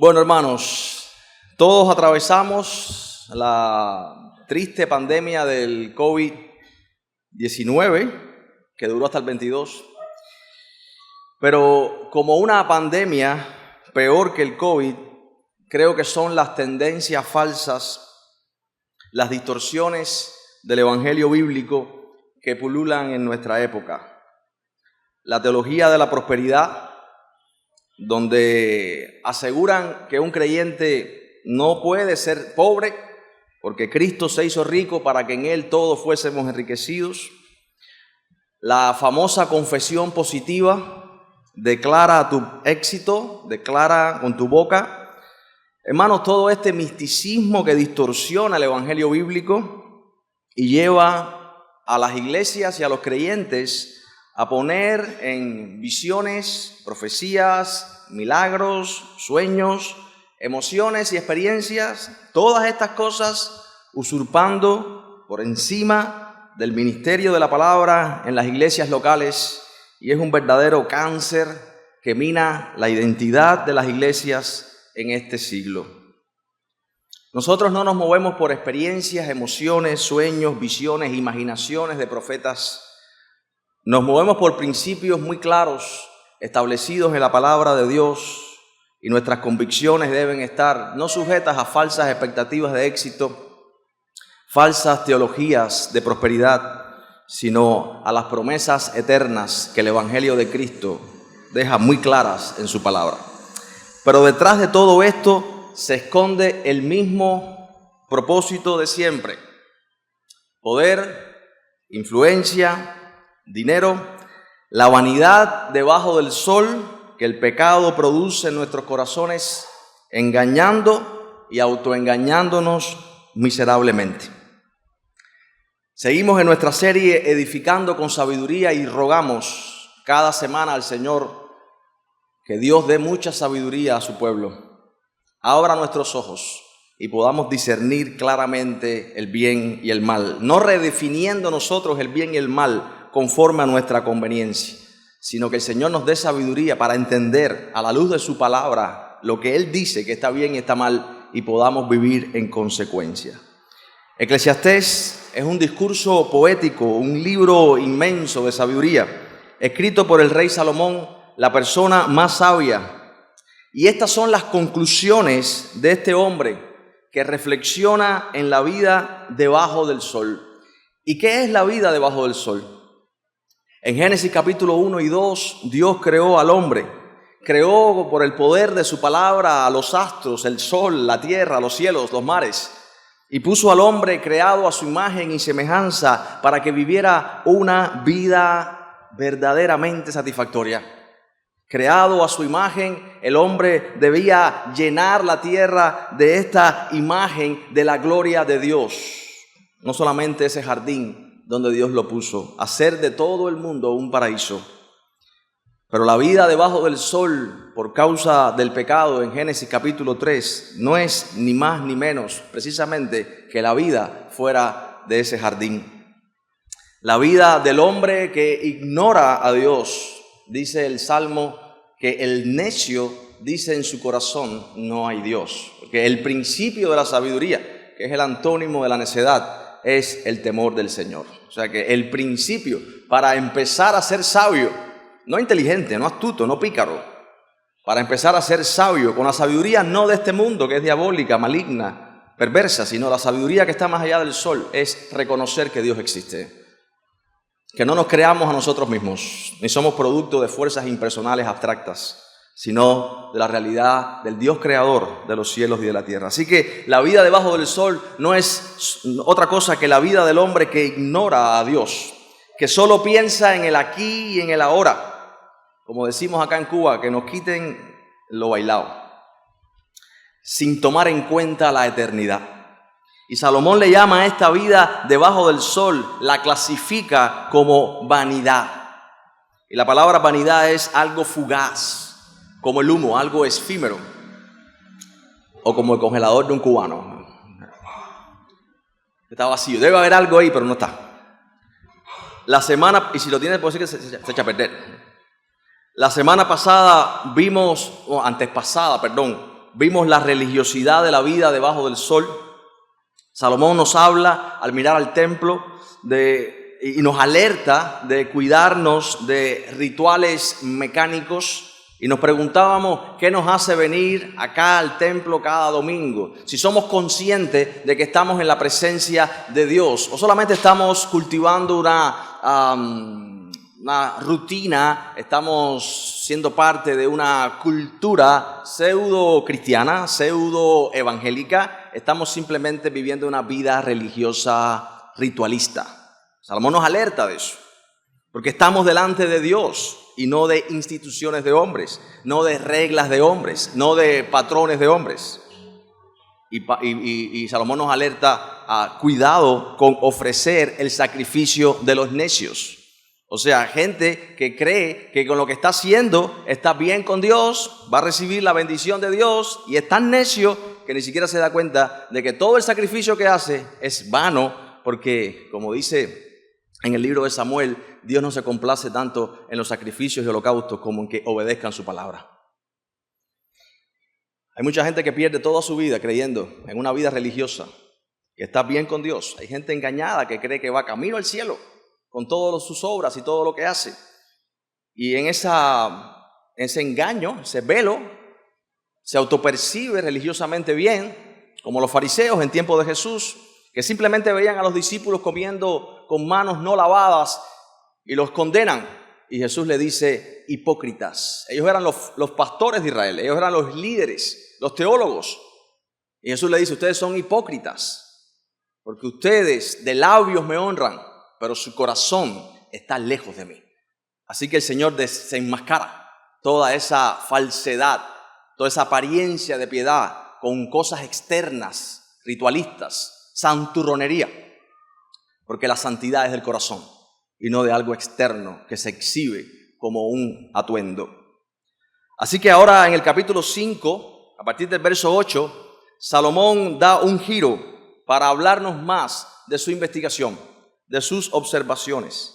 Bueno, hermanos, todos atravesamos la triste pandemia del COVID-19, que duró hasta el 22. Pero como una pandemia peor que el COVID, creo que son las tendencias falsas, las distorsiones del evangelio bíblico que pululan en nuestra época. La teología de la prosperidad, donde aseguran que un creyente no puede ser pobre porque Cristo se hizo rico para que en Él todos fuésemos enriquecidos. La famosa confesión positiva, declara tu éxito, declara con tu boca. Hermanos, todo este misticismo que distorsiona el evangelio bíblico y lleva a las iglesias y a los creyentes a poner en visiones, profecías, milagros, sueños, emociones y experiencias, todas estas cosas usurpando por encima del ministerio de la palabra en las iglesias locales, y es un verdadero cáncer que mina la identidad de las iglesias en este siglo. Nosotros no nos movemos por experiencias, emociones, sueños, visiones, imaginaciones de profetas. Nos movemos por principios muy claros, establecidos en la palabra de Dios, y nuestras convicciones deben estar no sujetas a falsas expectativas de éxito, falsas teologías de prosperidad, sino a las promesas eternas que el evangelio de Cristo deja muy claras en su palabra. Pero detrás de todo esto se esconde el mismo propósito de siempre: poder, influencia, dinero, la vanidad debajo del sol que el pecado produce en nuestros corazones, engañando y autoengañándonos miserablemente. Seguimos en nuestra serie Edificando con Sabiduría y rogamos cada semana al Señor que Dios dé mucha sabiduría a su pueblo. Abra nuestros ojos y podamos discernir claramente el bien y el mal, no redefiniendo nosotros el bien y el mal conforme a nuestra conveniencia, sino que el Señor nos dé sabiduría para entender a la luz de su palabra lo que Él dice que está bien y está mal, y podamos vivir en consecuencia. Eclesiastés es un discurso poético, un libro inmenso de sabiduría, escrito por el rey Salomón, la persona más sabia. Y estas son las conclusiones de este hombre que reflexiona en la vida debajo del sol. ¿Y qué es la vida debajo del sol? En Génesis capítulo 1 y 2, Dios creó al hombre, creó por el poder de su palabra a los astros, el sol, la tierra, los cielos, los mares, y puso al hombre creado a su imagen y semejanza para que viviera una vida verdaderamente satisfactoria. Creado a su imagen, el hombre debía llenar la tierra de esta imagen de la gloria de Dios, no solamente ese jardín donde Dios lo puso, hacer de todo el mundo un paraíso. Pero la vida debajo del sol, por causa del pecado en Génesis capítulo 3, no es ni más ni menos precisamente que la vida fuera de ese jardín. La vida del hombre que ignora a Dios. Dice el Salmo que el necio dice en su corazón: no hay Dios. Porque el principio de la sabiduría, que es el antónimo de la necedad, es el temor del Señor. O sea que el principio para empezar a ser sabio, no inteligente, no astuto, no pícaro, para empezar a ser sabio, con la sabiduría no de este mundo que es diabólica, maligna, perversa, sino la sabiduría que está más allá del sol, es reconocer que Dios existe. Que no nos creamos a nosotros mismos, ni somos producto de fuerzas impersonales abstractas, sino de la realidad del Dios creador de los cielos y de la tierra. Así que la vida debajo del sol no es otra cosa que la vida del hombre que ignora a Dios, que solo piensa en el aquí y en el ahora, como decimos acá en Cuba, que nos quiten lo bailado, sin tomar en cuenta la eternidad. Y Salomón le llama a esta vida debajo del sol, la clasifica como vanidad. Y la palabra vanidad es algo fugaz, como el humo, algo efímero, o como el congelador de un cubano. Está vacío, debe haber algo ahí, pero no está. La semana, y si lo tienes, puede ser que se echa a perder. La semana pasada vimos, antepasada, vimos la religiosidad de la vida debajo del sol, Salomón nos habla al mirar al templo y nos alerta de cuidarnos de rituales mecánicos. Y nos preguntábamos qué nos hace venir acá al templo cada domingo. Si somos conscientes de que estamos en la presencia de Dios o solamente estamos cultivando una rutina, estamos siendo parte de una cultura pseudo cristiana, pseudo evangélica, estamos simplemente viviendo una vida religiosa ritualista. Salomón nos alerta de eso, porque estamos delante de Dios y no de instituciones de hombres, no de reglas de hombres, no de patrones de hombres. Y Salomón nos alerta a cuidado con ofrecer el sacrificio de los necios. O sea, gente que cree que con lo que está haciendo está bien con Dios, va a recibir la bendición de Dios, y es tan necio que ni siquiera se da cuenta de que todo el sacrificio que hace es vano, porque, como dice en el libro de Samuel, Dios no se complace tanto en los sacrificios y holocaustos como en que obedezcan su palabra. Hay mucha gente que pierde toda su vida creyendo en una vida religiosa, que está bien con Dios. Hay gente engañada que cree que va camino al cielo con todas sus obras y todo lo que hace. Y en ese engaño, ese velo, se autopercibe religiosamente bien, como los fariseos en tiempo de Jesús, que simplemente veían a los discípulos comiendo con manos no lavadas y los condenan. Y Jesús le dice: hipócritas. Ellos eran los pastores de Israel, ellos eran los líderes, los teólogos. Y Jesús le dice: ustedes son hipócritas, porque ustedes de labios me honran, pero su corazón está lejos de mí. Así que el Señor desenmascara toda esa falsedad, toda esa apariencia de piedad con cosas externas, ritualistas, santurronería, porque la santidad es del corazón y no de algo externo que se exhibe como un atuendo. Así que ahora en el capítulo 5, a partir del verso 8, Salomón da un giro para hablarnos más de su investigación, de sus observaciones.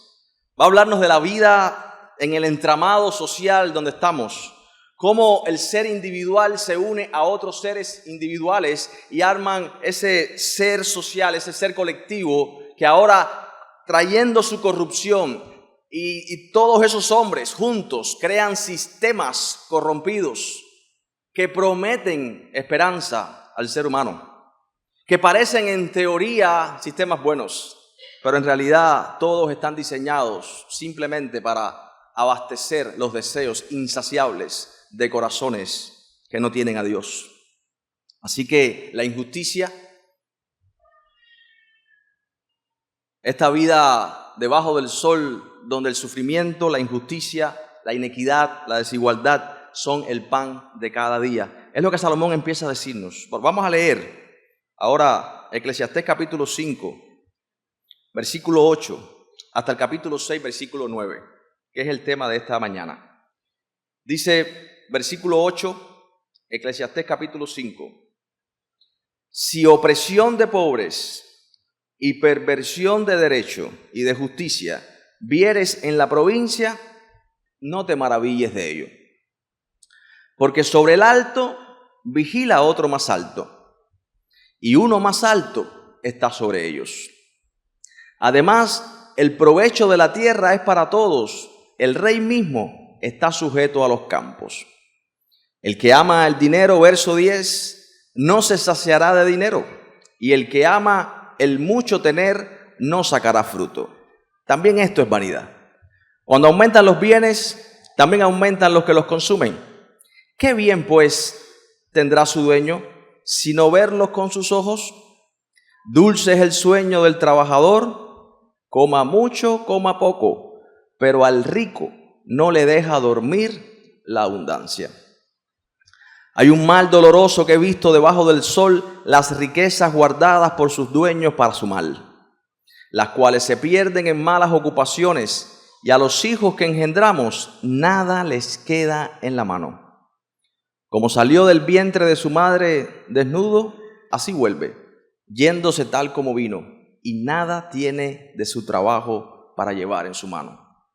Va a hablarnos de la vida en el entramado social donde estamos, cómo el ser individual se une a otros seres individuales y arman ese ser social, ese ser colectivo que ahora, trayendo su corrupción y todos esos hombres juntos, crean sistemas corrompidos que prometen esperanza al ser humano, que parecen en teoría sistemas buenos, pero en realidad todos están diseñados simplemente para abastecer los deseos insaciables de corazones que no tienen a Dios. Así que la injusticia, esta vida debajo del sol donde el sufrimiento, la injusticia, la inequidad, la desigualdad son el pan de cada día, es lo que Salomón empieza a decirnos. Vamos a leer ahora Eclesiastés capítulo 5, versículo 8, hasta el capítulo 6, versículo 9, que es el tema de esta mañana. Dice, versículo 8, Eclesiastés capítulo 5. Si opresión de pobres y perversión de derecho y de justicia vieres en la provincia, no te maravilles de ello. Porque sobre el alto vigila otro más alto, y uno más alto está sobre ellos. Además, el provecho de la tierra es para todos. El rey mismo está sujeto a los campos. El que ama el dinero, verso 10, no se saciará de dinero, y el que ama el mucho tener no sacará fruto. También esto es vanidad. Cuando aumentan los bienes, también aumentan los que los consumen. ¿Qué bien, pues, tendrá su dueño, sino verlos con sus ojos? Dulce es el sueño del trabajador, coma mucho, coma poco, pero al rico no le deja dormir la abundancia. Hay un mal doloroso que he visto debajo del sol, las riquezas guardadas por sus dueños para su mal, las cuales se pierden en malas ocupaciones, y a los hijos que engendramos nada les queda en la mano. Como salió del vientre de su madre desnudo, así vuelve, yéndose tal como vino, y nada tiene de su trabajo para llevar en su mano.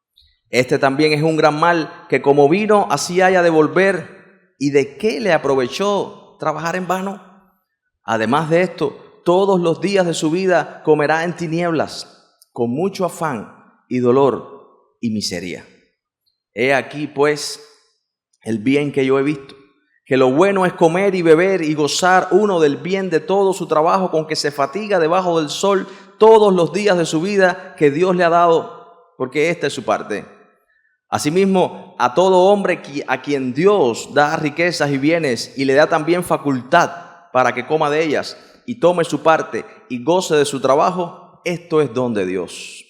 Este también es un gran mal, que como vino así haya de volver. ¿Y de qué le aprovechó trabajar en vano? Además de esto, todos los días de su vida comerá en tinieblas, con mucho afán y dolor y miseria. He aquí, pues, el bien que yo he visto, que lo bueno es comer y beber y gozar uno del bien de todo su trabajo con que se fatiga debajo del sol todos los días de su vida que Dios le ha dado, porque esta es su parte. Asimismo, a todo hombre a quien Dios da riquezas y bienes y le da también facultad para que coma de ellas y tome su parte y goce de su trabajo, esto es don de Dios.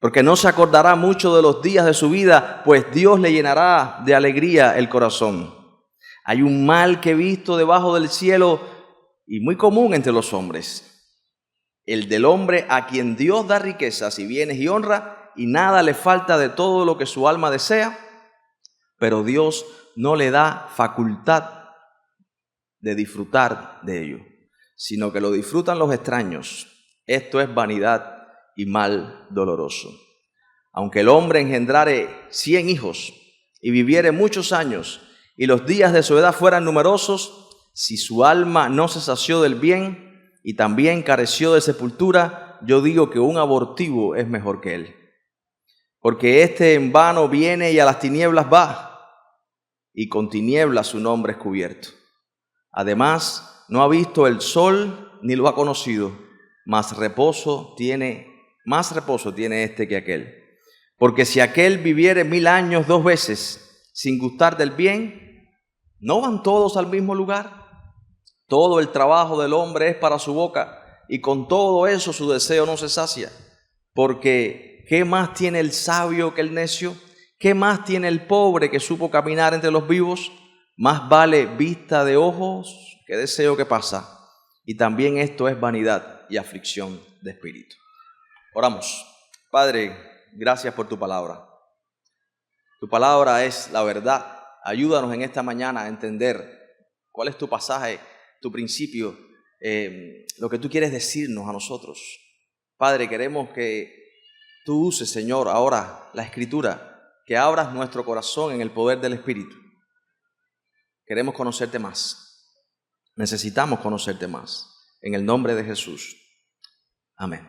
Porque no se acordará mucho de los días de su vida, pues Dios le llenará de alegría el corazón. Hay un mal que he visto debajo del cielo y muy común entre los hombres: el del hombre a quien Dios da riquezas y bienes y honra, y nada le falta de todo lo que su alma desea, pero Dios no le da facultad de disfrutar de ello, sino que lo disfrutan los extraños. Esto es vanidad y mal doloroso. Aunque el hombre engendrare 100 hijos y viviere muchos años, y los días de su edad fueran numerosos, si su alma no se sació del bien y también careció de sepultura, yo digo que un abortivo es mejor que él. Porque éste en vano viene y a las tinieblas va, y con tinieblas su nombre es cubierto. Además, no ha visto el sol ni lo ha conocido, más reposo tiene este que aquel. Porque si aquel viviere 1000 años 2 veces sin gustar del bien, ¿no van todos al mismo lugar? Todo el trabajo del hombre es para su boca, y con todo eso su deseo no se sacia. Porque ¿qué más tiene el sabio que el necio? ¿Qué más tiene el pobre que supo caminar entre los vivos? Más vale vista de ojos que deseo que pasa. Y también esto es vanidad y aflicción de espíritu. Oramos. Padre, gracias por tu palabra. Tu palabra es la verdad. Ayúdanos en esta mañana a entender cuál es tu pasaje, tu principio, lo que tú quieres decirnos a nosotros. Padre, queremos que tú uses, Señor, ahora la Escritura, que abras nuestro corazón en el poder del Espíritu. Queremos conocerte más. Necesitamos conocerte más. En el nombre de Jesús. Amén.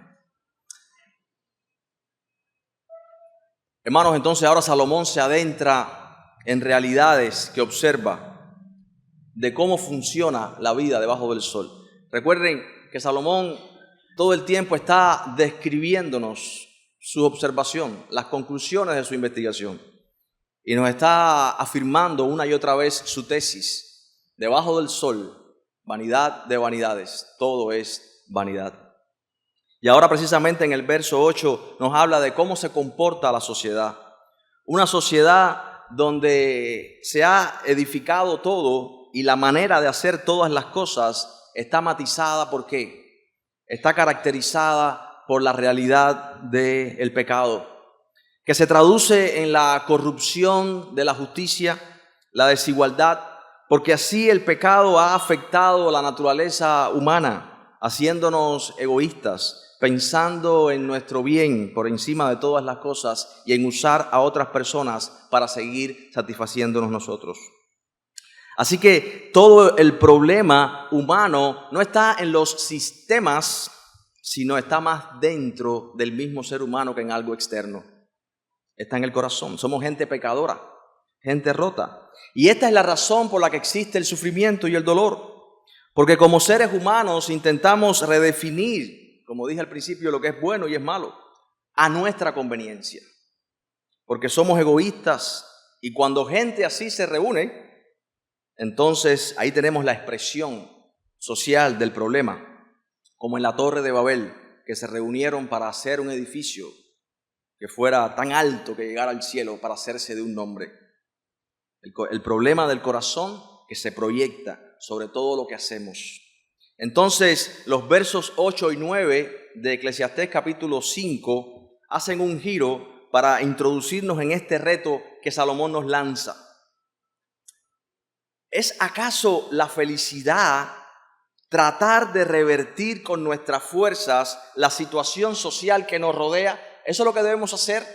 Hermanos, entonces ahora Salomón se adentra en realidades que observa de cómo funciona la vida debajo del sol. Recuerden que Salomón todo el tiempo está describiéndonos su observación, las conclusiones de su investigación, y nos está afirmando una y otra vez su tesis. Debajo del sol, vanidad de vanidades, todo es vanidad. Y ahora precisamente en el verso 8 nos habla de cómo se comporta la sociedad. Una sociedad donde se ha edificado todo y la manera de hacer todas las cosas está matizada ¿por qué? Está caracterizada por la realidad del pecado, que se traduce en la corrupción de la justicia, la desigualdad, porque así el pecado ha afectado la naturaleza humana, haciéndonos egoístas, pensando en nuestro bien por encima de todas las cosas y en usar a otras personas para seguir satisfaciéndonos nosotros. Así que todo el problema humano no está en los sistemas, sino está más dentro del mismo ser humano que en algo externo. Está en el corazón. Somos gente pecadora, gente rota. Y esta es la razón por la que existe el sufrimiento y el dolor. Porque como seres humanos intentamos redefinir, como dije al principio, lo que es bueno y es malo, a nuestra conveniencia. Porque somos egoístas y cuando gente así se reúne, entonces ahí tenemos la expresión social del problema, como en la Torre de Babel, que se reunieron para hacer un edificio que fuera tan alto que llegara al cielo para hacerse de un nombre. El problema del corazón que se proyecta sobre todo lo que hacemos. Entonces, los versos 8 y 9 de Eclesiastés capítulo 5 hacen un giro para introducirnos en este reto que Salomón nos lanza. ¿Es acaso la felicidad tratar de revertir con nuestras fuerzas la situación social que nos rodea? ¿Eso es lo que debemos hacer?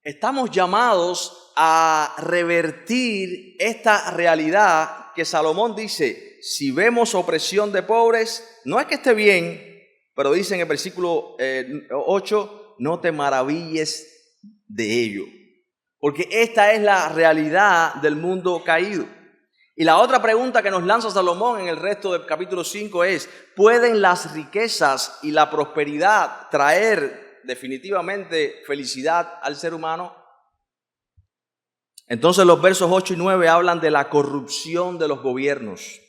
Estamos llamados a revertir esta realidad que Salomón dice, si vemos opresión de pobres, no es que esté bien, pero dice en el versículo 8, no te maravilles de ello. Porque esta es la realidad del mundo caído. Y la otra pregunta que nos lanza Salomón en el resto del capítulo 5 es, ¿pueden las riquezas y la prosperidad traer definitivamente felicidad al ser humano? Entonces los versos 8 y 9 hablan de la corrupción de los gobiernos,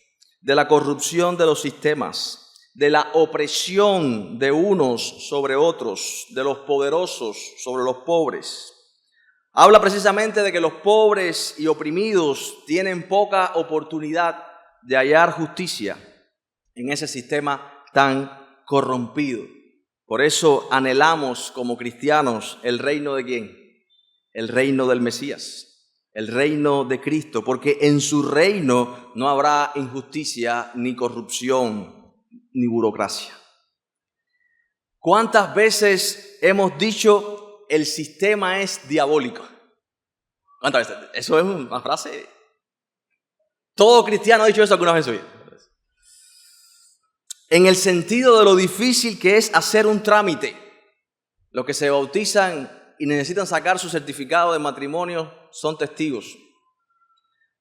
de la corrupción de los sistemas, de la opresión de unos sobre otros, de los poderosos sobre los pobres. Habla precisamente de que los pobres y oprimidos tienen poca oportunidad de hallar justicia en ese sistema tan corrompido. Por eso anhelamos como cristianos el reino de ¿quién? El reino del Mesías, el reino de Cristo, porque en su reino no habrá injusticia, ni corrupción, ni burocracia. ¿Cuántas veces hemos dicho el sistema es diabólico? ¿Cuántas veces? Eso es una frase. Todo cristiano ha dicho eso alguna vez en su vida. En el sentido de lo difícil que es hacer un trámite. Los que se bautizan y necesitan sacar su certificado de matrimonio son testigos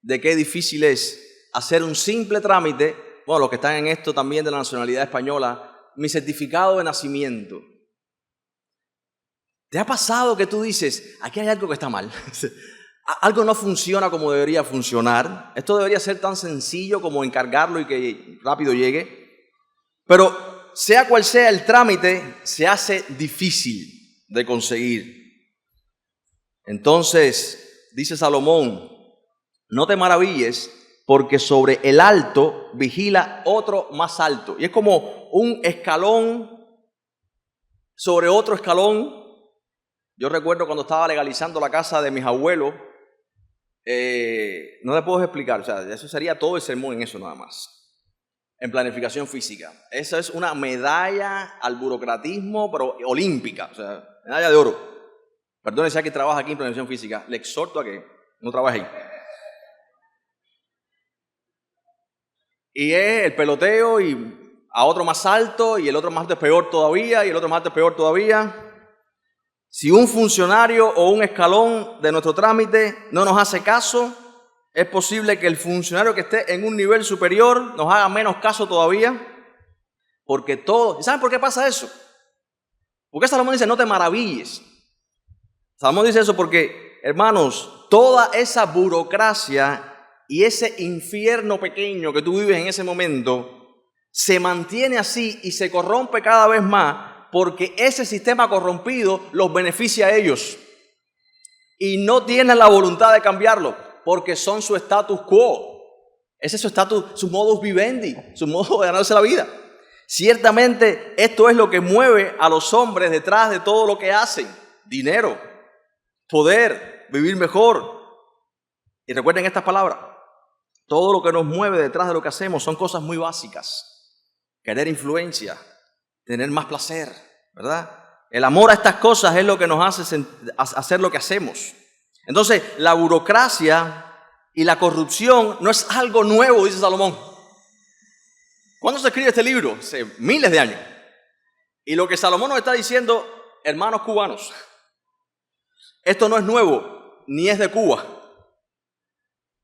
de qué difícil es hacer un simple trámite. Bueno, los que están en esto también de la nacionalidad española, mi certificado de nacimiento. ¿Te ha pasado que tú dices, aquí hay algo que está mal? Algo no funciona como debería funcionar. Esto debería ser tan sencillo como encargarlo y que rápido llegue. Pero sea cual sea el trámite, se hace difícil de conseguir. Entonces, dice Salomón, no te maravilles porque sobre el alto vigila otro más alto. Y es como un escalón sobre otro escalón. Yo recuerdo cuando estaba legalizando la casa de mis abuelos, no le puedo explicar, o sea, eso sería todo el sermón en eso nada más, en planificación física. Esa es una medalla al burocratismo, pero olímpica, o sea, medalla de oro. Perdone si alguien trabaja aquí en planificación física, le exhorto a que no trabaje ahí. Y es el peloteo y a otro más alto, y el otro más alto es peor todavía, y el otro más alto es peor todavía. Si un funcionario o un escalón de nuestro trámite no nos hace caso, es posible que el funcionario que esté en un nivel superior nos haga menos caso todavía, porque todo... ¿Y saben por qué pasa eso? Porque Salomón dice, no te maravilles. Salomón dice eso porque, hermanos, toda esa burocracia y ese infierno pequeño que tú vives en ese momento se mantiene así y se corrompe cada vez más, porque ese sistema corrompido los beneficia a ellos y no tienen la voluntad de cambiarlo porque son su status quo. Ese es su status, su modus vivendi, su modo de ganarse la vida. Ciertamente esto es lo que mueve a los hombres detrás de todo lo que hacen: dinero, poder, vivir mejor. Y recuerden estas palabras: todo lo que nos mueve detrás de lo que hacemos son cosas muy básicas. Querer influencia, tener más placer, ¿verdad? El amor a estas cosas es lo que nos hace hacer lo que hacemos. Entonces, la burocracia y la corrupción no es algo nuevo, dice Salomón. ¿Cuándo se escribe este libro? Hace miles de años. Y lo que Salomón nos está diciendo, hermanos cubanos, esto no es nuevo, ni es de Cuba.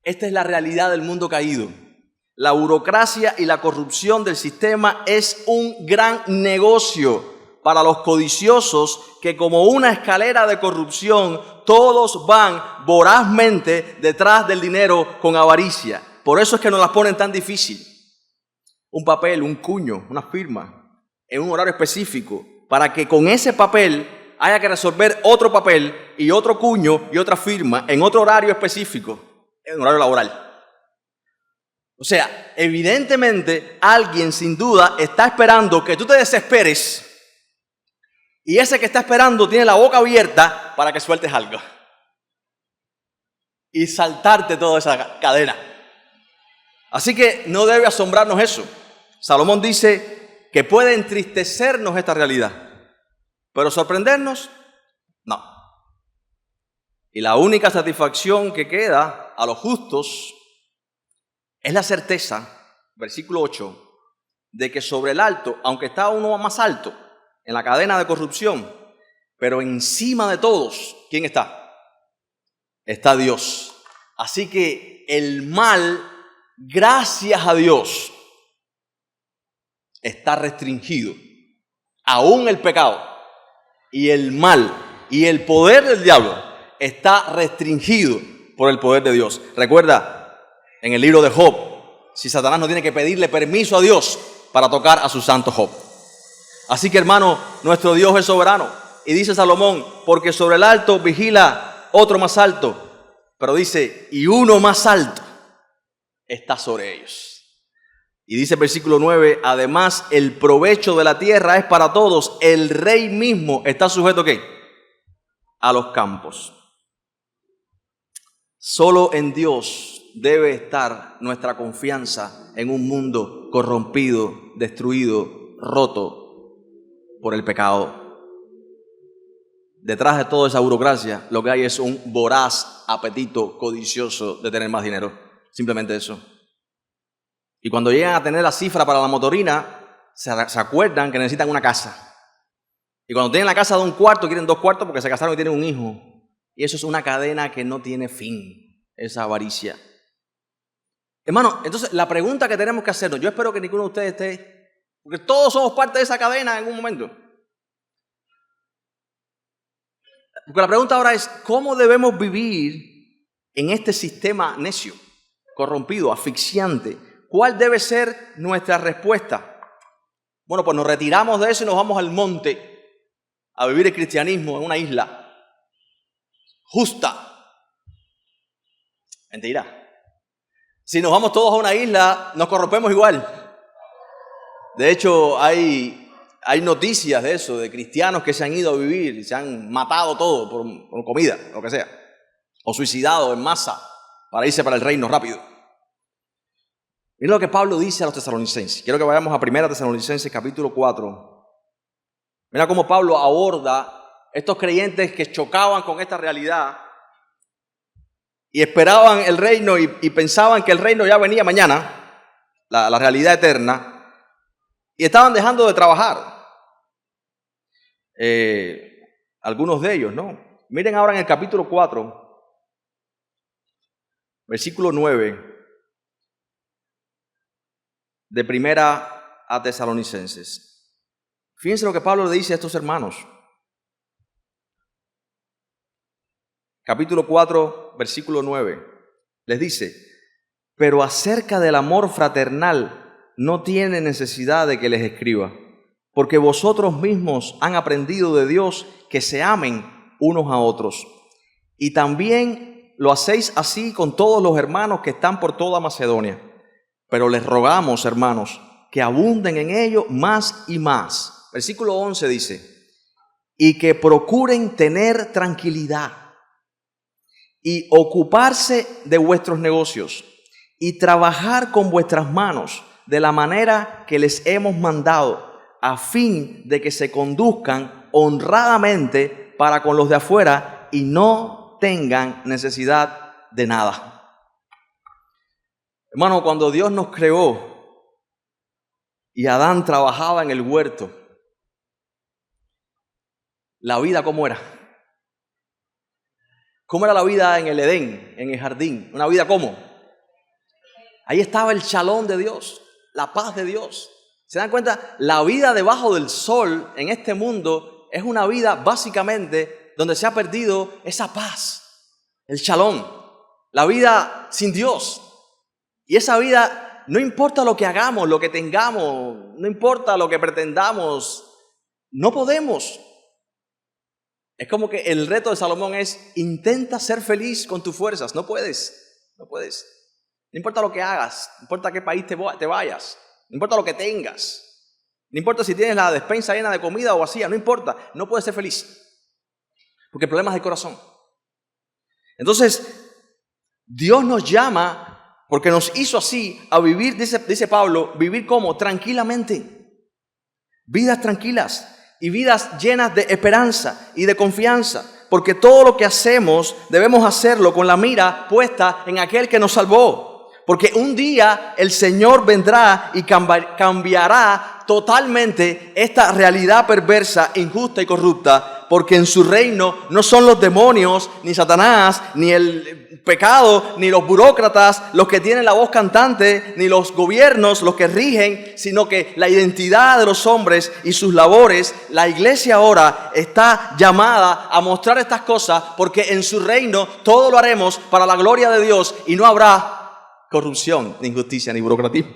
Esta es la realidad del mundo caído. La burocracia y la corrupción del sistema es un gran negocio para los codiciosos que, como una escalera de corrupción, todos van vorazmente detrás del dinero con avaricia. Por eso es que nos las ponen tan difícil. Un papel, un cuño, una firma, en un horario específico, para que con ese papel haya que resolver otro papel y otro cuño y otra firma en otro horario específico, en un horario laboral. O sea, evidentemente alguien sin duda está esperando que tú te desesperes y ese que está esperando tiene la boca abierta para que sueltes algo y saltarte toda esa cadena. Así que no debe asombrarnos eso. Salomón dice que puede entristecernos esta realidad, pero sorprendernos, no. Y la única satisfacción que queda a los justos Es la certeza, versículo 8, de que sobre el alto, aunque está uno más alto en la cadena de corrupción, pero encima de todos, ¿quién está? Está Dios. Así que el mal, gracias a Dios, está restringido. Aún el pecado y el mal y el poder del diablo está restringido por el poder de Dios. Recuerda en el libro de Job, si Satanás no tiene que pedirle permiso a Dios para tocar a su santo Job. Así que, hermano, nuestro Dios es soberano. Y dice Salomón, porque sobre el alto vigila otro más alto. Pero dice, y uno más alto está sobre ellos. Y dice el versículo 9, además el provecho de la tierra es para todos. El rey mismo está sujeto ¿a qué? A los campos. Solo en Dios debe estar nuestra confianza en un mundo corrompido, destruido, roto por el pecado. Detrás de toda esa burocracia lo que hay es un voraz apetito codicioso de tener más dinero. Simplemente eso. Y cuando llegan a tener la cifra para la motorina, se acuerdan que necesitan una casa. Y cuando tienen la casa de un cuarto, quieren 2 cuartos porque se casaron y tienen un hijo. Y eso es una cadena que no tiene fin, esa avaricia. Hermano, entonces la pregunta que tenemos que hacernos, yo espero que ninguno de ustedes esté, porque todos somos parte de esa cadena en un momento. Porque la pregunta ahora es, ¿cómo debemos vivir en este sistema necio, corrompido, asfixiante? ¿Cuál debe ser nuestra respuesta? Bueno, pues nos retiramos de eso y nos vamos al monte a vivir el cristianismo en una isla justa. Mentira. Si nos vamos todos a una isla, nos corrompemos igual. De hecho, hay noticias de eso, de cristianos que se han ido a vivir y se han matado todo por comida, lo que sea. O suicidado en masa para irse para el reino rápido. Mira lo que Pablo dice a los tesalonicenses. Quiero que vayamos a 1 Tesalonicenses capítulo 4. Mira cómo Pablo aborda estos creyentes que chocaban con esta realidad y esperaban el reino y pensaban que el reino ya venía mañana, la realidad eterna, y estaban dejando de trabajar. Algunos de ellos, ¿no? Miren ahora en el capítulo 4, versículo 9. De 1 Tesalonicenses. Fíjense lo que Pablo le dice a estos hermanos. Capítulo 4, versículo 9. Les dice, pero acerca del amor fraternal no tiene necesidad de que les escriba, porque vosotros mismos han aprendido de Dios que se amen unos a otros. Y también lo hacéis así con todos los hermanos que están por toda Macedonia. Pero les rogamos, hermanos, que abunden en ello más y más. Versículo 11 dice, y que procuren tener tranquilidad y ocuparse de vuestros negocios y trabajar con vuestras manos de la manera que les hemos mandado, a fin de que se conduzcan honradamente para con los de afuera y no tengan necesidad de nada. Hermano, cuando Dios nos creó y Adán trabajaba en el huerto, la vida ¿cómo era? ¿Cómo era la vida en el Edén, en el jardín? ¿Una vida cómo? Ahí estaba el shalom de Dios, la paz de Dios. ¿Se dan cuenta? La vida debajo del sol en este mundo es una vida básicamente donde se ha perdido esa paz, el shalom, la vida sin Dios. Y esa vida, no importa lo que hagamos, lo que tengamos, no importa lo que pretendamos, no podemos. Es como que el reto de Salomón es, intenta ser feliz con tus fuerzas. No puedes. No importa lo que hagas, no importa a qué país te vayas, no importa lo que tengas, no importa si tienes la despensa llena de comida o vacía, no importa, no puedes ser feliz. Porque el problema es el corazón. Entonces, Dios nos llama, porque nos hizo así, a vivir, dice Pablo, vivir ¿cómo? Tranquilamente. Vidas tranquilas y vidas llenas de esperanza y de confianza. Porque todo lo que hacemos debemos hacerlo con la mira puesta en aquel que nos salvó. Porque un día el Señor vendrá y cambiará totalmente esta realidad perversa, injusta y corrupta, porque en su reino no son los demonios, ni Satanás, ni el pecado, ni los burócratas los que tienen la voz cantante, ni los gobiernos los que rigen, sino que la identidad de los hombres y sus labores. La iglesia ahora está llamada a mostrar estas cosas, porque en su reino todo lo haremos para la gloria de Dios y no habrá corrupción, ni injusticia, ni burocratismo.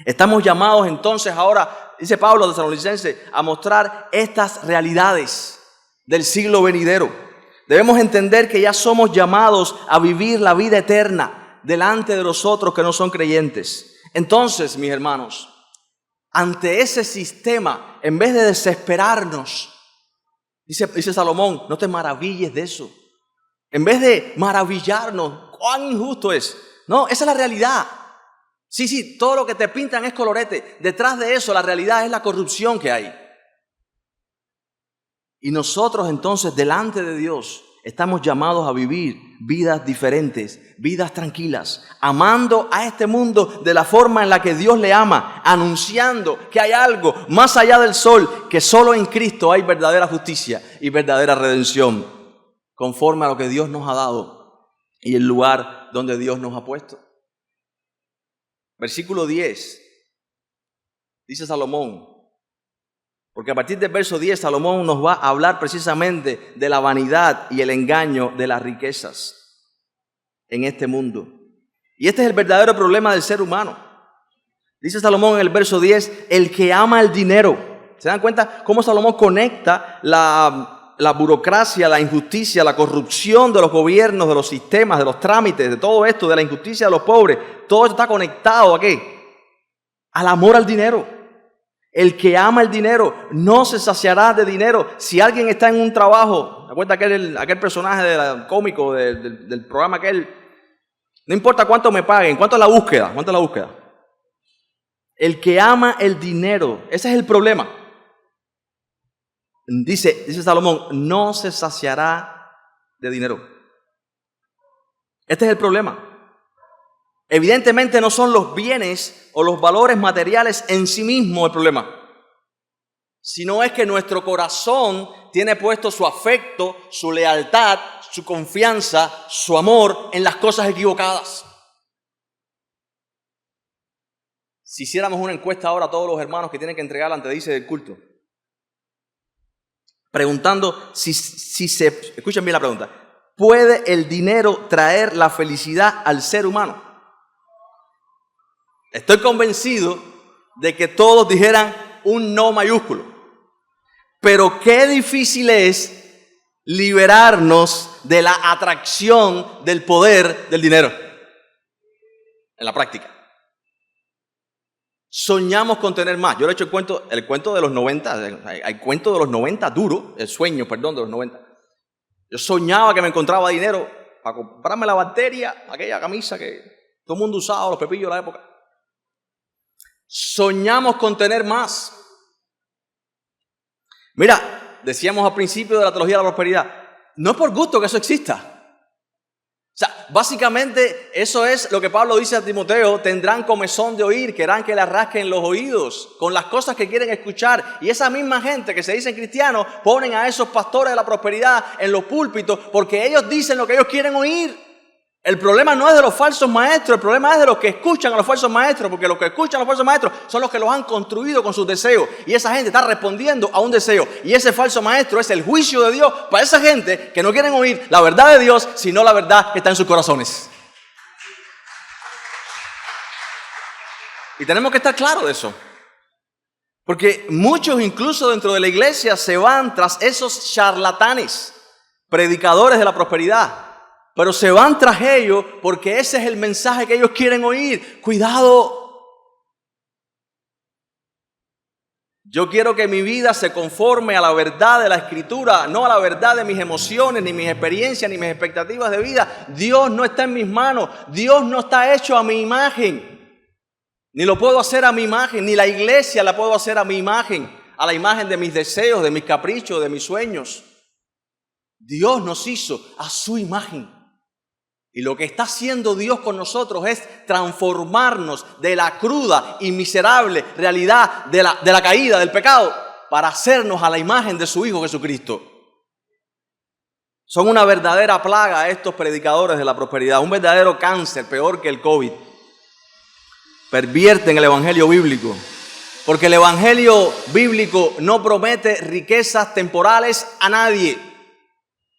Estamos llamados entonces ahora, dice Pablo a los Tesalonicenses, a mostrar estas realidades del siglo venidero. Debemos entender que ya somos llamados a vivir la vida eterna delante de los otros que no son creyentes. Entonces, mis hermanos, ante ese sistema, en vez de desesperarnos, dice Salomón, no te maravilles de eso. En vez de maravillarnos, cuán injusto es. No, esa es la realidad. Sí, todo lo que te pintan es colorete. Detrás de eso, la realidad es la corrupción que hay. Y nosotros entonces, delante de Dios, estamos llamados a vivir vidas diferentes, vidas tranquilas, amando a este mundo de la forma en la que Dios le ama, anunciando que hay algo más allá del sol, que solo en Cristo hay verdadera justicia y verdadera redención, conforme a lo que Dios nos ha dado y el lugar donde Dios nos ha puesto. Versículo 10, dice Salomón, porque a partir del verso 10 Salomón nos va a hablar precisamente de la vanidad y el engaño de las riquezas en este mundo. Y este es el verdadero problema del ser humano. Dice Salomón en el verso 10, el que ama el dinero. ¿Se dan cuenta cómo Salomón conecta la burocracia, la injusticia, la corrupción de los gobiernos, de los sistemas, de los trámites, de todo esto, de la injusticia de los pobres? Todo esto está conectado ¿a qué? Al amor al dinero. El que ama el dinero no se saciará de dinero. Si alguien está en un trabajo, ¿te acuerdas aquel personaje cómico del programa aquel? No importa cuánto me paguen, ¿cuánto es la búsqueda? ¿Cuánto es la búsqueda? El que ama el dinero, ese es el problema. Dice Salomón, no se saciará de dinero. Este es el problema. Evidentemente no son los bienes o los valores materiales en sí mismos el problema, sino es que nuestro corazón tiene puesto su afecto, su lealtad, su confianza, su amor en las cosas equivocadas. Si hiciéramos una encuesta ahora a todos los hermanos que tienen que entregar la antedice del culto, preguntando escuchen bien la pregunta, ¿puede el dinero traer la felicidad al ser humano? Estoy convencido de que todos dijeran un no mayúsculo. Pero qué difícil es liberarnos de la atracción del poder del dinero en la práctica. Soñamos con tener más. Yo le he hecho el cuento de los 90, el cuento de los 90 duro, el sueño, perdón, de los 90. Yo soñaba que me encontraba dinero para comprarme la bacteria, aquella camisa que todo el mundo usaba, los pepillos de la época. Soñamos con tener más. Mira, decíamos al principio de la teología de la prosperidad, no es por gusto que eso exista. O sea, básicamente eso es lo que Pablo dice a Timoteo, tendrán comezón de oír, querrán que le rasquen los oídos con las cosas que quieren escuchar. Y esa misma gente que se dicen cristianos ponen a esos pastores de la prosperidad en los púlpitos porque ellos dicen lo que ellos quieren oír. El problema no es de los falsos maestros, el problema es de los que escuchan a los falsos maestros, porque los que escuchan a los falsos maestros son los que los han construido con sus deseos, y esa gente está respondiendo a un deseo, y ese falso maestro es el juicio de Dios para esa gente que no quieren oír la verdad de Dios, sino la verdad que está en sus corazones. Y tenemos que estar claros de eso, porque muchos incluso dentro de la iglesia se van tras esos charlatanes, predicadores de la prosperidad, pero se van tras ellos porque ese es el mensaje que ellos quieren oír. ¡Cuidado! Yo quiero que mi vida se conforme a la verdad de la Escritura, no a la verdad de mis emociones, ni mis experiencias, ni mis expectativas de vida. Dios no está en mis manos. Dios no está hecho a mi imagen. Ni lo puedo hacer a mi imagen, ni la iglesia la puedo hacer a mi imagen, a la imagen de mis deseos, de mis caprichos, de mis sueños. Dios nos hizo a su imagen. Y lo que está haciendo Dios con nosotros es transformarnos de la cruda y miserable realidad de la caída, del pecado, para hacernos a la imagen de su Hijo Jesucristo. Son una verdadera plaga estos predicadores de la prosperidad, un verdadero cáncer, peor que el COVID. Pervierten el evangelio bíblico, porque el evangelio bíblico no promete riquezas temporales a nadie.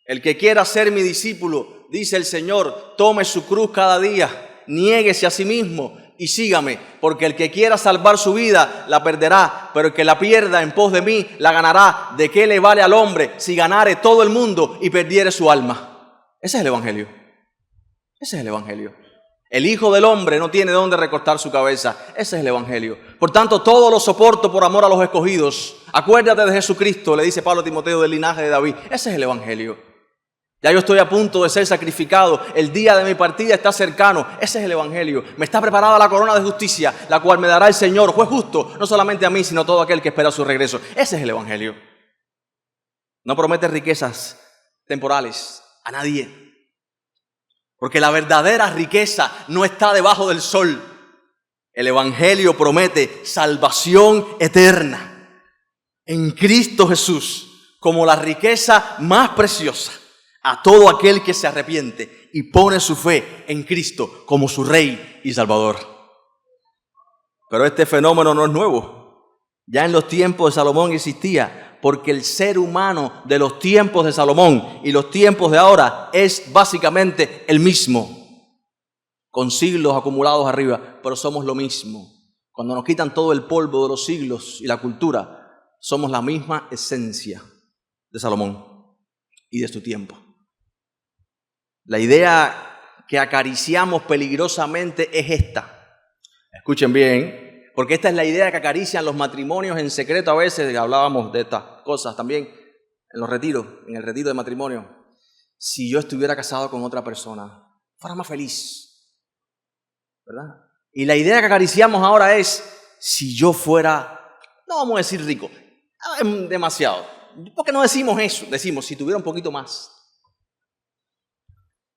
El que quiera ser mi discípulo, dice el Señor, tome su cruz cada día, niéguese a sí mismo y sígame, porque el que quiera salvar su vida la perderá, pero el que la pierda en pos de mí la ganará. ¿De qué le vale al hombre si ganare todo el mundo y perdiere su alma? Ese es el evangelio. Ese es el evangelio. El Hijo del Hombre no tiene dónde recortar su cabeza. Ese es el evangelio. Por tanto, todo lo soporto por amor a los escogidos. Acuérdate de Jesucristo, le dice Pablo a Timoteo, del linaje de David. Ese es el evangelio. Ya yo estoy a punto de ser sacrificado. El día de mi partida está cercano. Ese es el evangelio. Me está preparada la corona de justicia, la cual me dará el Señor, juez justo, no solamente a mí, sino a todo aquel que espera su regreso. Ese es el evangelio. No promete riquezas temporales a nadie. Porque la verdadera riqueza no está debajo del sol. El evangelio promete salvación eterna en Cristo Jesús como la riqueza más preciosa a todo aquel que se arrepiente y pone su fe en Cristo como su Rey y Salvador. Pero este fenómeno no es nuevo. Ya en los tiempos de Salomón existía, porque el ser humano de los tiempos de Salomón y los tiempos de ahora es básicamente el mismo, con siglos acumulados arriba, pero somos lo mismo. Cuando nos quitan todo el polvo de los siglos y la cultura, somos la misma esencia de Salomón y de su tiempo. La idea que acariciamos peligrosamente es esta. Escuchen bien, porque esta es la idea que acarician los matrimonios en secreto a veces. Hablábamos de estas cosas también en los retiros, en el retiro de matrimonio. Si yo estuviera casado con otra persona, fuera más feliz, ¿verdad? Y la idea que acariciamos ahora es, si yo fuera, no vamos a decir rico, demasiado. ¿Por qué no decimos eso? Decimos, si tuviera un poquito más.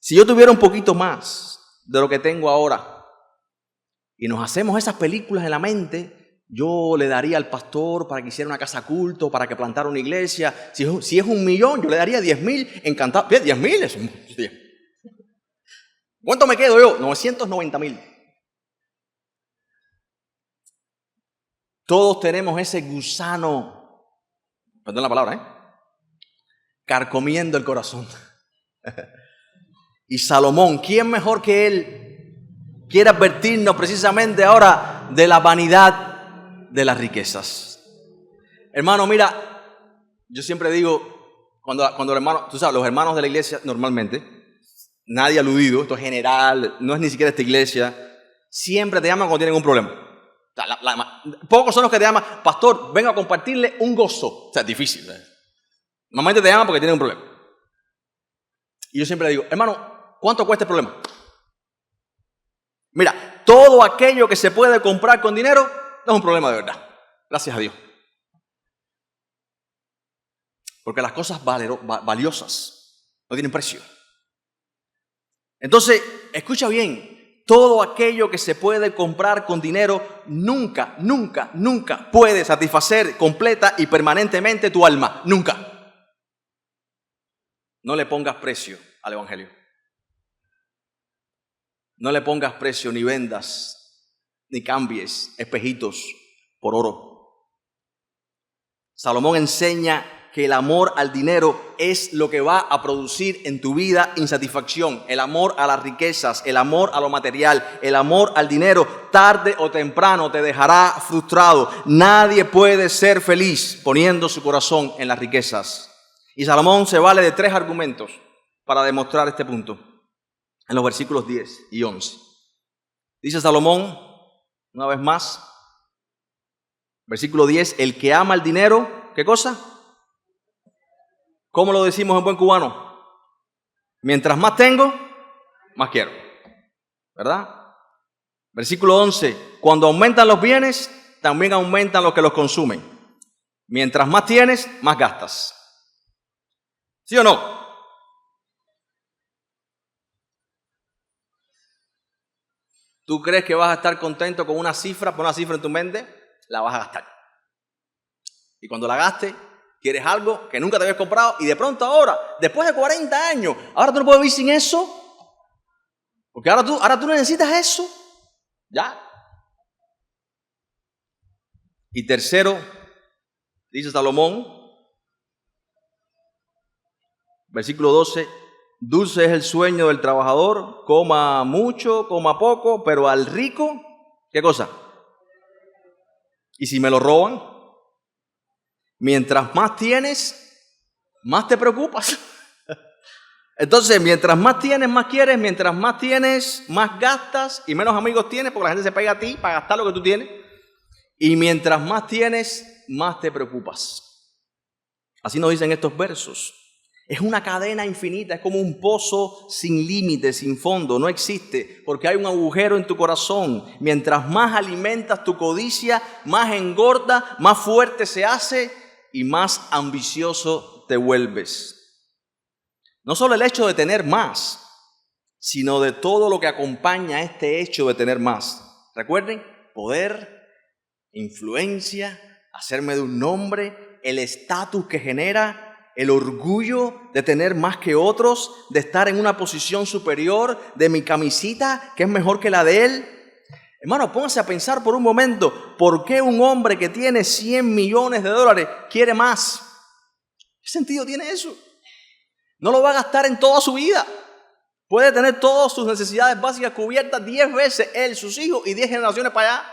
Si yo tuviera un poquito más de lo que tengo ahora y nos hacemos esas películas en la mente, yo le daría al pastor para que hiciera una casa culto, para que plantara una iglesia. Si es 1.000.000, yo le daría 10.000, encantado. 10.000 es un... ¿Cuánto me quedo yo? 990.000. Todos tenemos ese gusano, perdón la palabra, carcomiendo el corazón. Y Salomón, ¿quién mejor que él quiere advertirnos precisamente ahora de la vanidad de las riquezas? Hermano, mira, yo siempre digo, cuando los hermanos, tú sabes, los hermanos de la iglesia normalmente, nadie aludido, esto es general, no es ni siquiera esta iglesia, siempre te llaman cuando tienen un problema. O sea, pocos son los que te llaman, pastor, venga a compartirle un gozo. O sea, es difícil. Normalmente te llaman porque tienen un problema. Y yo siempre le digo, hermano, ¿cuánto cuesta el problema? Mira, todo aquello que se puede comprar con dinero no es un problema de verdad. Gracias a Dios. Porque las cosas valiosas no tienen precio. Entonces, escucha bien. Todo aquello que se puede comprar con dinero nunca, nunca, nunca puede satisfacer completa y permanentemente tu alma. Nunca. No le pongas precio al evangelio. No le pongas precio, ni vendas, ni cambies espejitos por oro. Salomón enseña que el amor al dinero es lo que va a producir en tu vida insatisfacción. El amor a las riquezas, el amor a lo material, el amor al dinero, tarde o temprano te dejará frustrado. Nadie puede ser feliz poniendo su corazón en las riquezas. Y Salomón se vale de 3 argumentos para demostrar este punto. En los versículos 10 y 11. Dice Salomón, una vez más, versículo 10, el que ama el dinero, ¿qué cosa? ¿Cómo lo decimos en buen cubano? Mientras más tengo, más quiero. ¿Verdad? Versículo 11, cuando aumentan los bienes, también aumentan los que los consumen. Mientras más tienes, más gastas. ¿Sí o no? Tú crees que vas a estar contento con una cifra, pon una cifra en tu mente, la vas a gastar. Y cuando la gastes, quieres algo que nunca te habías comprado y de pronto ahora, después de 40 años, ahora tú no puedes vivir sin eso. Porque ahora tú necesitas eso. Ya. Y tercero, dice Salomón, versículo 12, dulce es el sueño del trabajador, coma mucho, coma poco, pero al rico, ¿qué cosa? Y si me lo roban, mientras más tienes, más te preocupas. Entonces, mientras más tienes, más quieres, mientras más tienes, más gastas y menos amigos tienes, porque la gente se pega a ti para gastar lo que tú tienes. Y mientras más tienes, más te preocupas. Así nos dicen estos versos. Es una cadena infinita, es como un pozo sin límite, sin fondo, no existe, porque hay un agujero en tu corazón. Mientras más alimentas tu codicia, más engorda, más fuerte se hace y más ambicioso te vuelves. No solo el hecho de tener más, sino de todo lo que acompaña este hecho de tener más. Recuerden, poder, influencia, hacerme de un nombre, el estatus que genera, el orgullo de tener más que otros, de estar en una posición superior, de mi camisita que es mejor que la de él. Hermano, póngase a pensar por un momento, ¿por qué un hombre que tiene 100 millones de dólares quiere más? ¿Qué sentido tiene eso? No lo va a gastar en toda su vida. Puede tener todas sus necesidades básicas cubiertas 10 veces él, sus hijos y 10 generaciones para allá.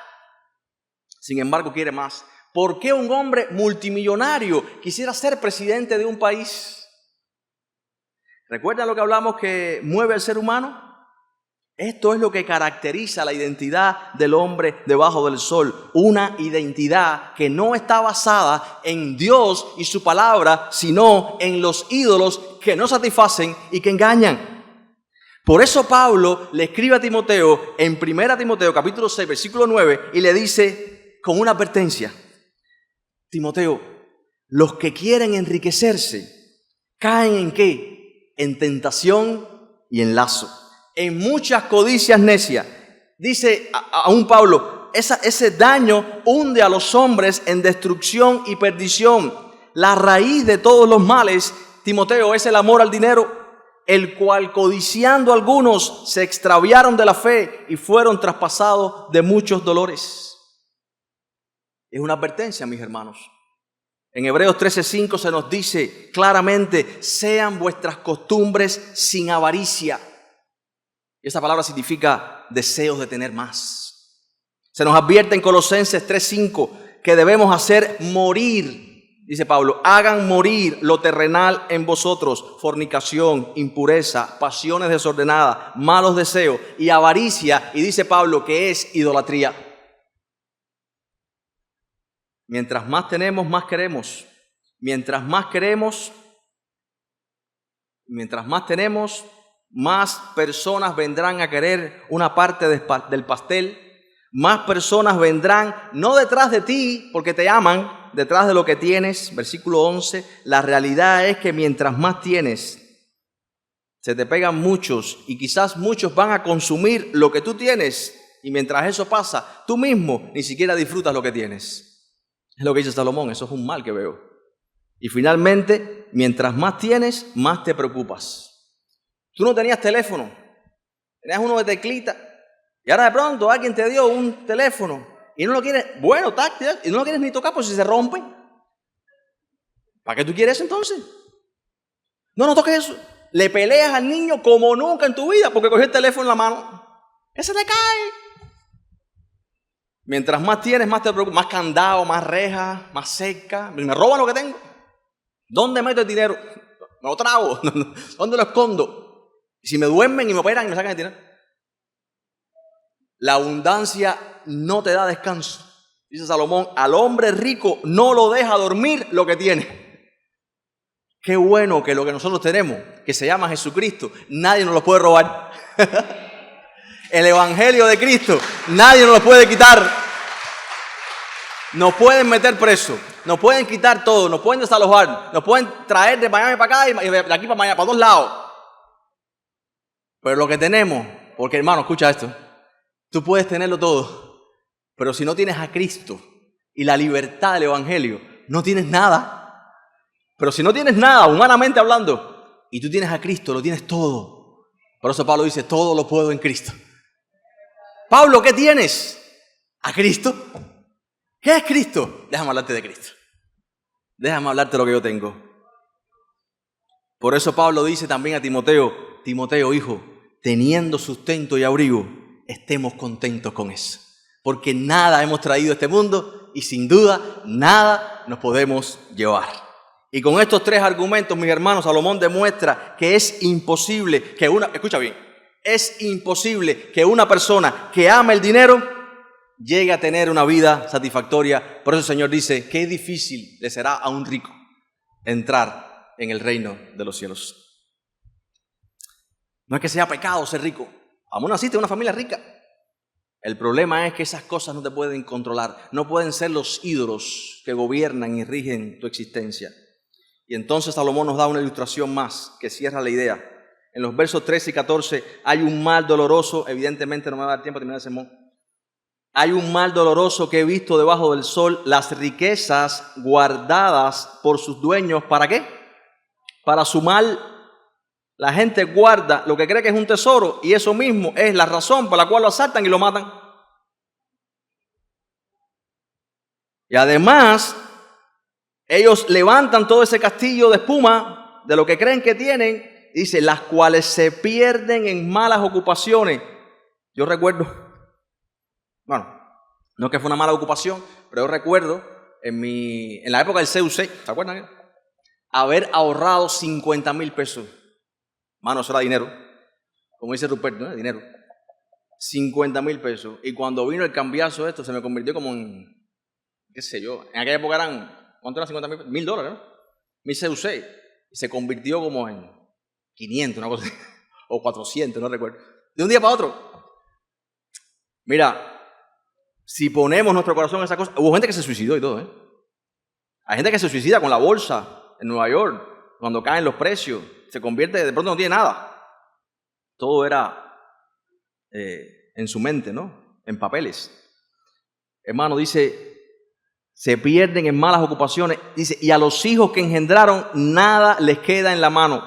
Sin embargo, quiere más. ¿Por qué un hombre multimillonario quisiera ser presidente de un país? ¿Recuerdan lo que hablamos que mueve al ser humano? Esto es lo que caracteriza la identidad del hombre debajo del sol. Una identidad que no está basada en Dios y su palabra, sino en los ídolos que no satisfacen y que engañan. Por eso Pablo le escribe a Timoteo en 1 Timoteo capítulo 6, versículo 9, y le dice con una advertencia: Timoteo, los que quieren enriquecerse, ¿caen en qué? En tentación y en lazo, en muchas codicias necias. Dice aún Pablo, ese daño hunde a los hombres en destrucción y perdición. La raíz de todos los males, Timoteo, es el amor al dinero, el cual codiciando algunos se extraviaron de la fe y fueron traspasados de muchos dolores. Es una advertencia, mis hermanos. En Hebreos 13:5 se nos dice claramente: sean vuestras costumbres sin avaricia. Y esa palabra significa deseos de tener más. Se nos advierte en Colosenses 3:5 que debemos hacer morir, dice Pablo, hagan morir lo terrenal en vosotros: fornicación, impureza, pasiones desordenadas, malos deseos y avaricia. Y dice Pablo que es idolatría. Mientras más tenemos, más queremos. Mientras más tenemos, más personas vendrán a querer una parte del pastel. Más personas vendrán, no detrás de ti, porque te aman, detrás de lo que tienes. Versículo 11, la realidad es que mientras más tienes, se te pegan muchos y quizás muchos van a consumir lo que tú tienes. Y mientras eso pasa, tú mismo ni siquiera disfrutas lo que tienes. Es lo que dice Salomón, eso es un mal que veo. Y finalmente, mientras más tienes, más te preocupas. Tú no tenías teléfono, tenías uno de teclita, y ahora de pronto alguien te dio un teléfono y no lo quieres, bueno, táctil, y no lo quieres ni tocar por si se rompe. ¿Para qué tú quieres eso entonces? No toques eso. Le peleas al niño como nunca en tu vida porque cogió el teléfono en la mano. ¡Que se te cae! Mientras más tienes, más te preocupas. Más candado, más reja, más cerca. Me roban lo que tengo. ¿Dónde meto el dinero? Me lo trago. ¿Dónde lo escondo? Y si me duermen y me operan y me sacan el dinero. La abundancia no te da descanso. Dice Salomón, al hombre rico no lo deja dormir lo que tiene. Qué bueno que lo que nosotros tenemos, que se llama Jesucristo, nadie nos lo puede robar. El evangelio de Cristo, nadie nos lo puede quitar. Nos pueden meter preso, nos pueden quitar todo, nos pueden desalojar, nos pueden traer de Miami para acá y de aquí para Miami, para todos lados. Pero lo que tenemos, porque hermano, escucha esto, Tú puedes tenerlo todo, pero si no tienes a Cristo y la libertad del Evangelio, no tienes nada. Pero si no tienes nada, humanamente hablando, y tú tienes a Cristo, lo tienes todo. Por eso Pablo dice, todo lo puedo en Cristo. Pablo, ¿qué tienes? ¿A Cristo? ¿Qué es Cristo? Déjame hablarte de Cristo. Déjame hablarte de lo que yo tengo. Por eso Pablo dice también a Timoteo, Timoteo, hijo, teniendo sustento y abrigo, estemos contentos con eso. Porque nada hemos traído a este mundo y sin duda nada nos podemos llevar. Y con estos tres argumentos, mis hermanos, Salomón demuestra que es imposible que escucha bien, es imposible que una persona que ama el dinero llegue a tener una vida satisfactoria. Por eso el Señor dice que es difícil le será a un rico entrar en el reino de los cielos. No es que sea pecado ser rico. Aún naciste en una familia rica. El problema es que esas cosas no te pueden controlar. No pueden ser los ídolos que gobiernan y rigen tu existencia. Y entonces Salomón nos da una ilustración más que cierra la idea. En los versos 13 y 14 hay un mal doloroso. Evidentemente no me va a dar tiempo de terminar el sermón. Hay un mal doloroso que he visto debajo del sol, las riquezas guardadas por sus dueños. ¿Para qué? Para su mal. La gente guarda lo que cree que es un tesoro y eso mismo es la razón por la cual lo asaltan y lo matan. Y además, ellos levantan todo ese castillo de espuma de lo que creen que tienen, dice, las cuales se pierden en malas ocupaciones. Yo recuerdo, bueno, no es que fue una mala ocupación, pero yo recuerdo en la época del CUC, ¿se acuerdan? Haber ahorrado 50,000 pesos. Mano, eso era dinero. Como dice Ruperto, ¿no? Dinero. 50,000 pesos. Y cuando vino el cambiazo esto, se me convirtió como en, qué sé yo, en aquella época eran, ¿cuánto eran 50,000 pesos? $1,000, ¿no? Mi CUC. Y se convirtió como en 500, una cosa así. O 400, no recuerdo. De un día para otro. Mira, si ponemos nuestro corazón en esa cosa, hubo gente que se suicidó y todo, ¿eh? Hay gente que se suicida con la bolsa en Nueva York, cuando caen los precios, se convierte, de pronto no tiene nada. Todo era en su mente, ¿no? En papeles. Hermano, dice, se pierden en malas ocupaciones. Dice, y a los hijos que engendraron, nada les queda en la mano.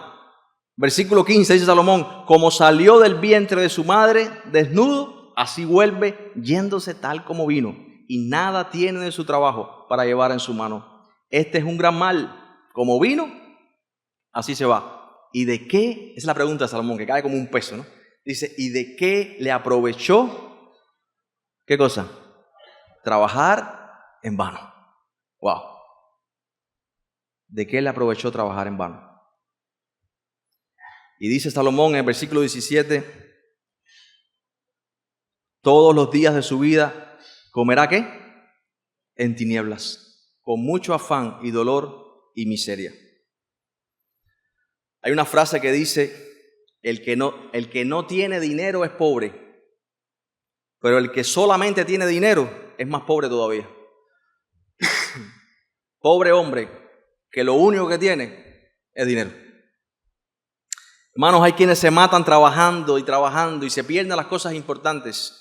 Versículo 15, dice Salomón, como salió del vientre de su madre desnudo, así vuelve yéndose tal como vino. Y nada tiene de su trabajo para llevar en su mano. Este es un gran mal. Como vino, así se va. ¿Y de qué? Esa es la pregunta de Salomón, que cae como un peso, ¿no? Dice, ¿y de qué le aprovechó? ¿Qué cosa? Trabajar en vano. Wow. ¿De qué le aprovechó trabajar en vano? Y dice Salomón en el versículo 17, todos los días de su vida comerá ¿qué? En tinieblas, con mucho afán y dolor y miseria. Hay una frase que dice, el que no tiene dinero es pobre, pero el que solamente tiene dinero es más pobre todavía. Pobre hombre que lo único que tiene es dinero. Hermanos, hay quienes se matan trabajando y se pierden las cosas importantes.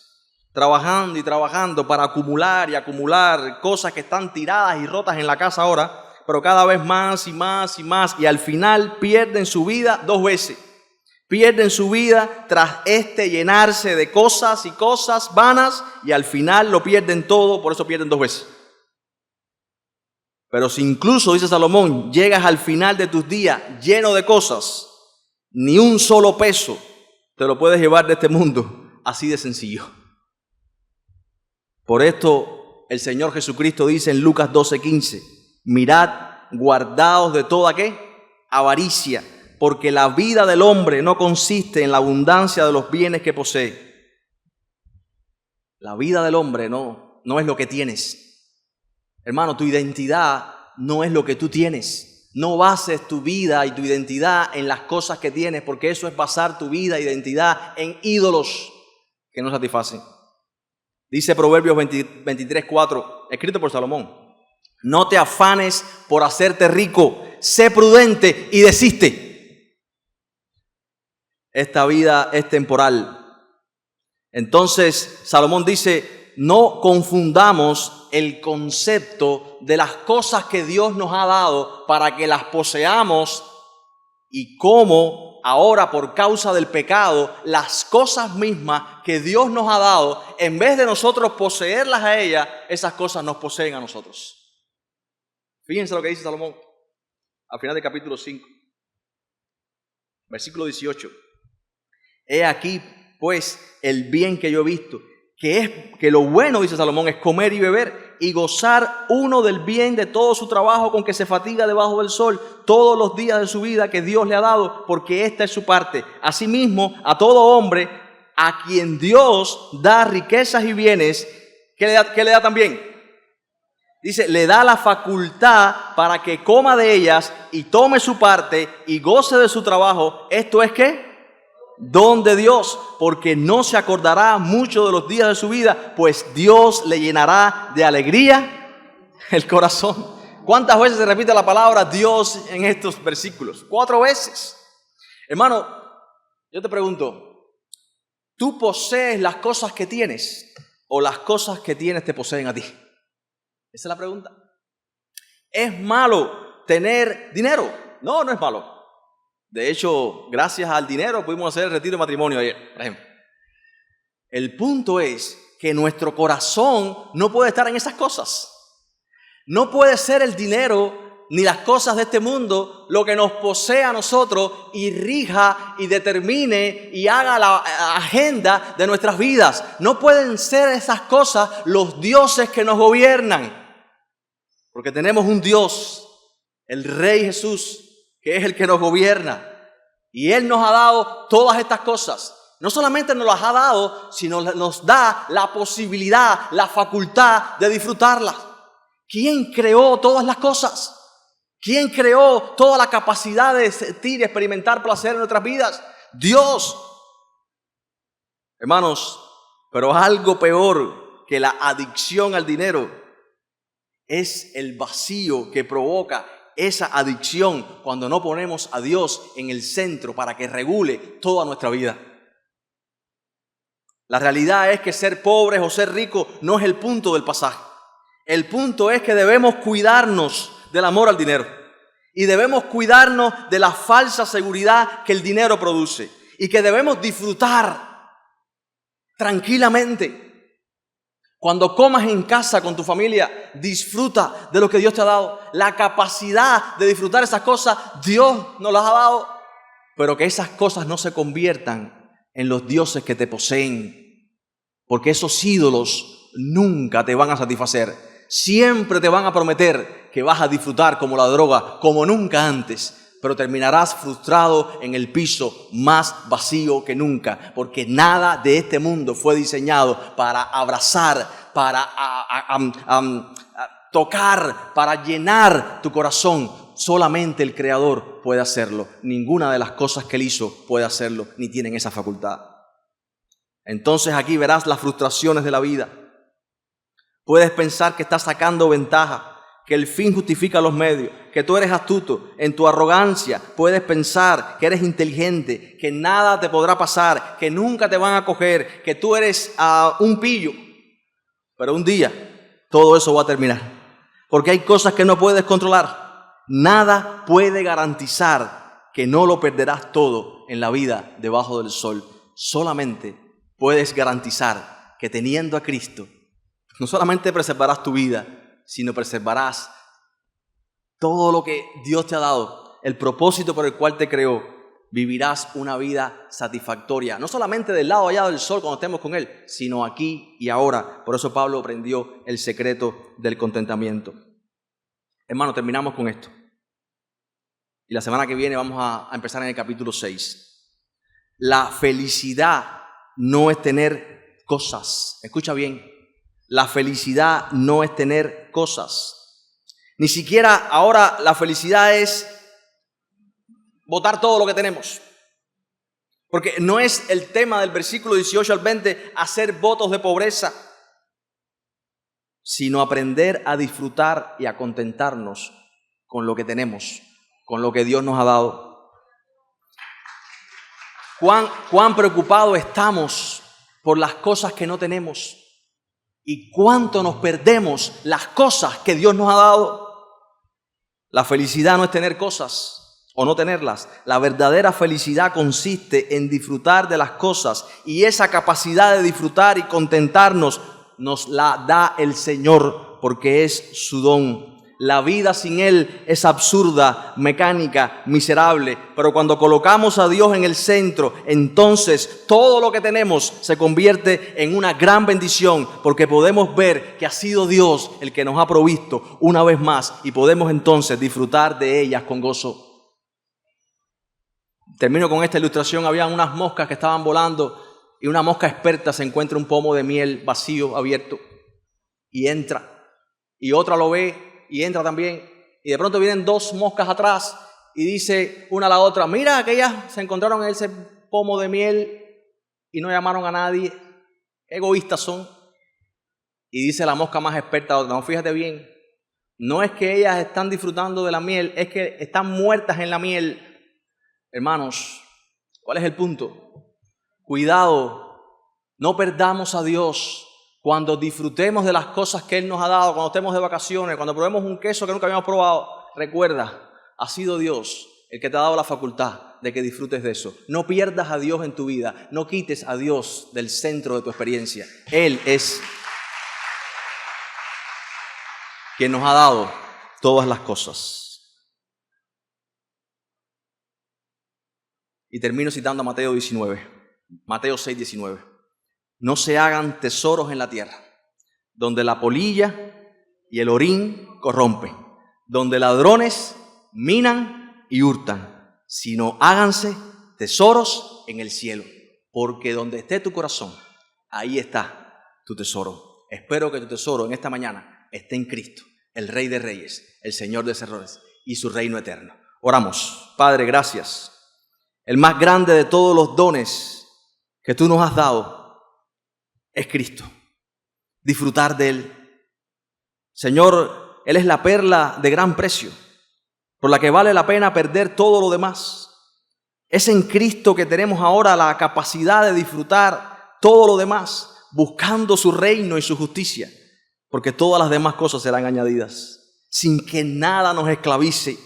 Trabajando y trabajando para acumular y acumular cosas que están tiradas y rotas en la casa ahora, pero cada vez más y más y más, y al final pierden su vida 2 veces. Pierden su vida tras llenarse de cosas y cosas vanas, y al final lo pierden todo, por eso pierden 2 veces. Pero si incluso, dice Salomón, llegas al final de tus días lleno de cosas, ni un solo peso te lo puedes llevar de este mundo, así de sencillo. Por esto el Señor Jesucristo dice en Lucas 12:15, mirad, guardaos de toda ¿qué? Avaricia, porque la vida del hombre no consiste en la abundancia de los bienes que posee. La vida del hombre no es lo que tienes. Hermano, tu identidad no es lo que tú tienes. No bases tu vida y tu identidad en las cosas que tienes, porque eso es basar tu vida e identidad en ídolos que no satisfacen. Dice Proverbios 23:4, escrito por Salomón, no te afanes por hacerte rico, sé prudente y desiste. Esta vida es temporal. Entonces Salomón dice, no confundamos el concepto de las cosas que Dios nos ha dado para que las poseamos y cómo ahora por causa del pecado las cosas mismas que Dios nos ha dado, en vez de nosotros poseerlas a ellas, esas cosas nos poseen a nosotros. Fíjense lo que dice Salomón al final del capítulo 5, versículo 18. He aquí pues el bien que yo he visto, que lo bueno, dice Salomón, es comer y beber y gozar uno del bien de todo su trabajo con que se fatiga debajo del sol todos los días de su vida que Dios le ha dado, porque esta es su parte. Asimismo, a todo hombre a quien Dios da riquezas y bienes, ¿qué le da también? Dice, le da la facultad para que coma de ellas y tome su parte y goce de su trabajo. ¿Esto es qué? Don de Dios, porque no se acordará mucho de los días de su vida, pues Dios le llenará de alegría el corazón. ¿Cuántas veces se repite la palabra Dios en estos versículos? 4 veces. Hermano, yo te pregunto, ¿tú posees las cosas que tienes o las cosas que tienes te poseen a ti? Esa es la pregunta. ¿Es malo tener dinero? No, no es malo. De hecho, gracias al dinero pudimos hacer el retiro de matrimonio ayer, por ejemplo. El punto es que nuestro corazón no puede estar en esas cosas. No puede ser el dinero ni las cosas de este mundo lo que nos posee a nosotros y rija y determine y haga la agenda de nuestras vidas. No pueden ser esas cosas los dioses que nos gobiernan. Porque tenemos un Dios, el Rey Jesús, que es el que nos gobierna. Y Él nos ha dado todas estas cosas. No solamente nos las ha dado, sino nos da la posibilidad, la facultad de disfrutarlas. ¿Quién creó todas las cosas? ¿Quién creó toda la capacidad de sentir y experimentar placer en nuestras vidas? Dios. Hermanos, pero algo peor que la adicción al dinero es el vacío que provoca esa adicción cuando no ponemos a Dios en el centro para que regule toda nuestra vida. La realidad es que ser pobres o ser ricos no es el punto del pasaje. El punto es que debemos cuidarnos del amor al dinero y debemos cuidarnos de la falsa seguridad que el dinero produce y que debemos disfrutar tranquilamente. Cuando comas en casa con tu familia, disfruta de lo que Dios te ha dado. La capacidad de disfrutar esas cosas, Dios nos las ha dado. Pero que esas cosas no se conviertan en los dioses que te poseen. Porque esos ídolos nunca te van a satisfacer. Siempre te van a prometer que vas a disfrutar como la droga, como nunca antes. Pero terminarás frustrado en el piso, más vacío que nunca, porque nada de este mundo fue diseñado para abrazar, para tocar, para llenar tu corazón. Solamente el Creador puede hacerlo. Ninguna de las cosas que Él hizo puede hacerlo, ni tienen esa facultad. Entonces aquí verás las frustraciones de la vida. Puedes pensar que estás sacando ventaja, que el fin justifica los medios, que tú eres astuto. En tu arrogancia puedes pensar que eres inteligente, que nada te podrá pasar, que nunca te van a coger, que tú eres un pillo. Pero un día todo eso va a terminar, porque hay cosas que no puedes controlar. Nada puede garantizar que no lo perderás todo en la vida debajo del sol. Solamente puedes garantizar que teniendo a Cristo, no solamente preservarás tu vida, sino preservarás todo lo que Dios te ha dado, el propósito por el cual te creó. Vivirás una vida satisfactoria, no solamente del lado allá del sol cuando estemos con Él, sino aquí y ahora. Por eso Pablo aprendió el secreto del contentamiento. Hermano, terminamos con esto. Y la semana que viene vamos a empezar en el capítulo 6. La felicidad no es tener cosas. Escucha bien. La felicidad no es tener cosas. Ni siquiera ahora la felicidad es botar todo lo que tenemos. Porque no es el tema del versículo 18 al 20 hacer votos de pobreza, sino aprender a disfrutar y a contentarnos con lo que tenemos, con lo que Dios nos ha dado. ¿Cuán preocupados estamos por las cosas que no tenemos. ¿Y cuánto nos perdemos las cosas que Dios nos ha dado? La felicidad no es tener cosas o no tenerlas. La verdadera felicidad consiste en disfrutar de las cosas, y esa capacidad de disfrutar y contentarnos nos la da el Señor porque es su don. La vida sin Él es absurda, mecánica, miserable, pero cuando colocamos a Dios en el centro, entonces todo lo que tenemos se convierte en una gran bendición, porque podemos ver que ha sido Dios el que nos ha provisto una vez más y podemos entonces disfrutar de ellas con gozo. Termino con esta ilustración. Había unas moscas que estaban volando y una mosca experta se encuentra un pomo de miel vacío, abierto, y entra, y otra lo ve y entra también, y de pronto vienen dos moscas atrás y dice una a la otra: mira, que ellas se encontraron en ese pomo de miel y no llamaron a nadie, qué egoístas son. Y dice la mosca más experta: no, fíjate bien, no es que ellas están disfrutando de la miel, es que están muertas en la miel. Hermanos, ¿cuál es el punto? Cuidado, no perdamos a Dios. Cuando disfrutemos de las cosas que Él nos ha dado, cuando estemos de vacaciones, cuando probemos un queso que nunca habíamos probado, recuerda, ha sido Dios el que te ha dado la facultad de que disfrutes de eso. No pierdas a Dios en tu vida, no quites a Dios del centro de tu experiencia. Él es quien nos ha dado todas las cosas. Y termino citando a Mateo 6:19. No se hagan tesoros en la tierra, donde la polilla y el orín corrompen, donde ladrones minan y hurtan, sino háganse tesoros en el cielo, porque donde esté tu corazón, ahí está tu tesoro. Espero que tu tesoro en esta mañana esté en Cristo, el Rey de Reyes, el Señor de Señores y su reino eterno. Oramos. Padre, gracias. El más grande de todos los dones que tú nos has dado es Cristo. Disfrutar de Él. Señor, Él es la perla de gran precio, por la que vale la pena perder todo lo demás. Es en Cristo que tenemos ahora la capacidad de disfrutar todo lo demás, buscando su reino y su justicia, porque todas las demás cosas serán añadidas, sin que nada nos esclavice.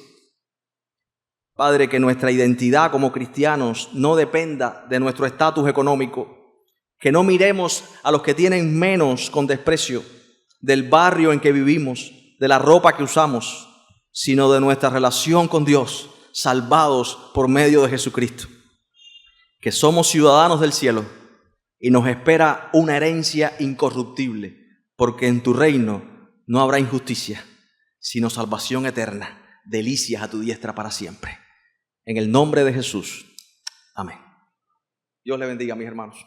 Padre, que nuestra identidad como cristianos no dependa de nuestro estatus económico, que no miremos a los que tienen menos con desprecio, del barrio en que vivimos, de la ropa que usamos, sino de nuestra relación con Dios, salvados por medio de Jesucristo, que somos ciudadanos del cielo y nos espera una herencia incorruptible, porque en tu reino no habrá injusticia, sino salvación eterna, delicias a tu diestra para siempre. En el nombre de Jesús. Amén. Dios le bendiga, mis hermanos.